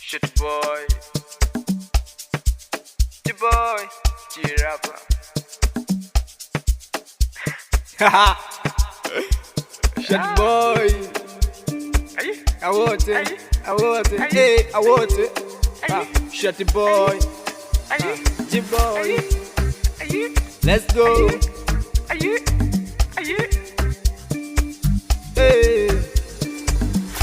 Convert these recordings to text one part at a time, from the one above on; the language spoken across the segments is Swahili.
Shit boy, G-Rapper. Haha. Shit boy. I want it. Hey, I want it. Shit boy. G-Boy. Let's go. Hey.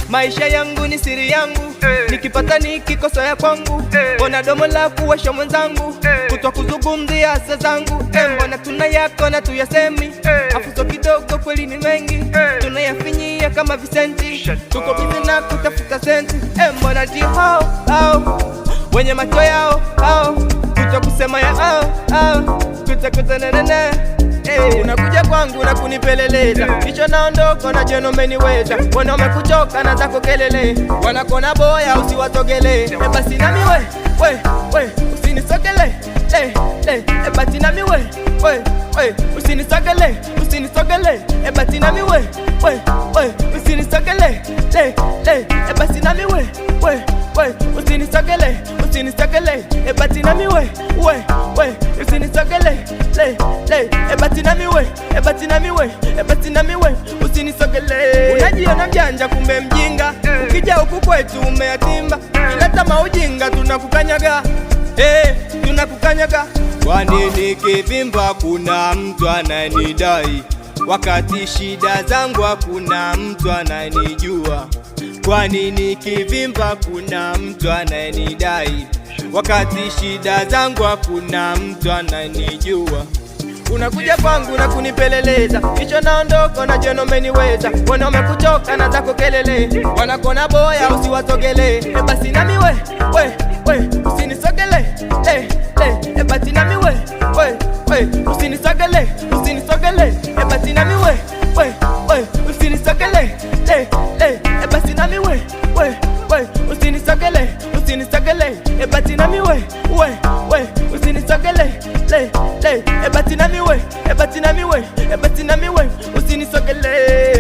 Maisha yangu ni siri yangu, nikipata nikikosa ya kwangu. Mbona domo la kuwasha mwenzangu, kutwa kuzungumzia asa zangu. Mbona tuna yako na tuyasemi, afuso kidogo kweli ni mengi. Tunayafinyia kama visenti, tuko bize na kutafuta senti. Mbona di hao wenye macho yao kutwa kusema ya kutwa nenene. Unakuja kwangu na kunipeleleza, kisha naondoka na jeno umeniweza. Mbona umekuchoka na zako kelele, wanakona boya usiwatogele. Basi nami we usinisogele, basi nami we usinisogele. Basi nami we usinisogele, basi nami we usinisogele. Basi nami we usinisogele, basi nami we usinisogele. Unajiona mjanja kumbe mjinga, ukija huku kwetu umeyatimba. Kileta maujinga tunakukanyaga, tunakukanyaga. Kwa nini kivimba kuna mtu ananidai, wakati shida zangu hakuna mtu ananijua? Kwa nini kivimba kuna mtu ananidai, wakati shida zangu hakuna mtu ananijua? Unakuja kwangu na kunipeleleza, kisha naondoka na jeno umeniweza. Mbona umekuchoka na zako kelele, wanakona boya usiwatogele. Basi nami we usinisogele, basi nami we usinisogele. Basi nami we usinisogele, basi nami we usinisogele. Basi nami we usinisogele, basi nami we usinisogele.